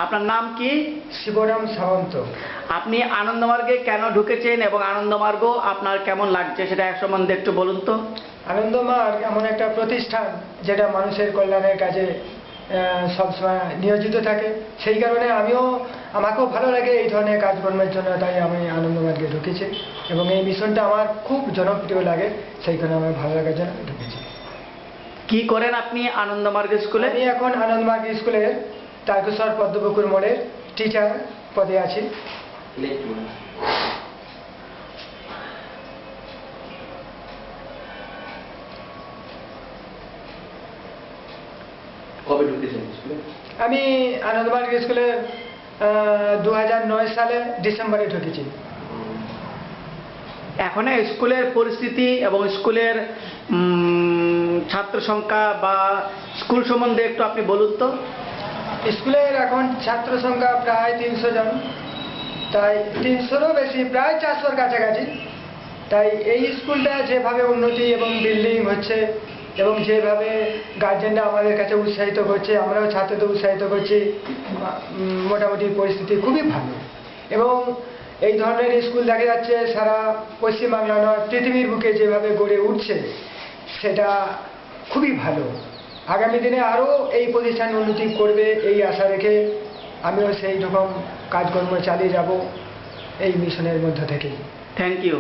আপনার নাম কি? শিবরাম সামন্ত। আপনি আনন্দমার্গে কেন ঢুকেছেন এবং আনন্দমার্গ আপনার কেমন লাগছে সেটা এক সম্বন্ধে একটু বলুন তো। আনন্দমার্গ এমন একটা প্রতিষ্ঠান যেটা মানুষের কল্যাণের কাজে সবসময় নিয়োজিত থাকে, সেই কারণে আমাকেও ভালো লাগে এই ধরনের কাজকর্মের জন্য, তাই আমি আনন্দমার্গে ঢুকেছি এবং এই মিশনটা আমার খুব জনপ্রিয় লাগে, সেই কারণে আমার ভালো লাগার জন্য ঢুকেছি। কি করেন আপনি আনন্দমার্গ স্কুলে? আমি এখন আনন্দমার্গ স্কুলের তারকেশ্বর পদ্মপুকুর মোড়ের টিচার পদে আছি। কবে ঢুকেছেন স্কুলে? আমি আনন্দমার্গ স্কুলে 2009 সালে ডিসেম্বরে ঢুকেছি। এখন স্কুলের পরিস্থিতি এবং স্কুলের ছাত্র সংখ্যা বা স্কুল সম্বন্ধে একটু আপনি বলুন তো। স্কুলের এখন ছাত্র সংখ্যা প্রায় 300 জন, তাই 300রও বেশি, প্রায় 400-র কাছাকাছি। তাই এই স্কুলটা যেভাবে উন্নতি এবং বিল্ডিং হচ্ছে এবং যেভাবে গার্জেনরা আমাদের কাছে উৎসাহিত করছে, আমরাও ছাত্রদের উৎসাহিত করছি, মোটামুটি পরিস্থিতি খুবই ভালো। এবং এই ধরনের স্কুল দেখা যাচ্ছে সারা পশ্চিমবাংলা নয়, পৃথিবীর বুকে যেভাবে গড়ে উঠছে সেটা খুবই ভালো। আগামী দিনে আরও এই প্রতিষ্ঠান উন্নতি করবে এই আশা রেখে আমিও সেই রকম কাজকর্ম চালিয়ে যাব এই মিশনের মধ্য থেকে। Thank you.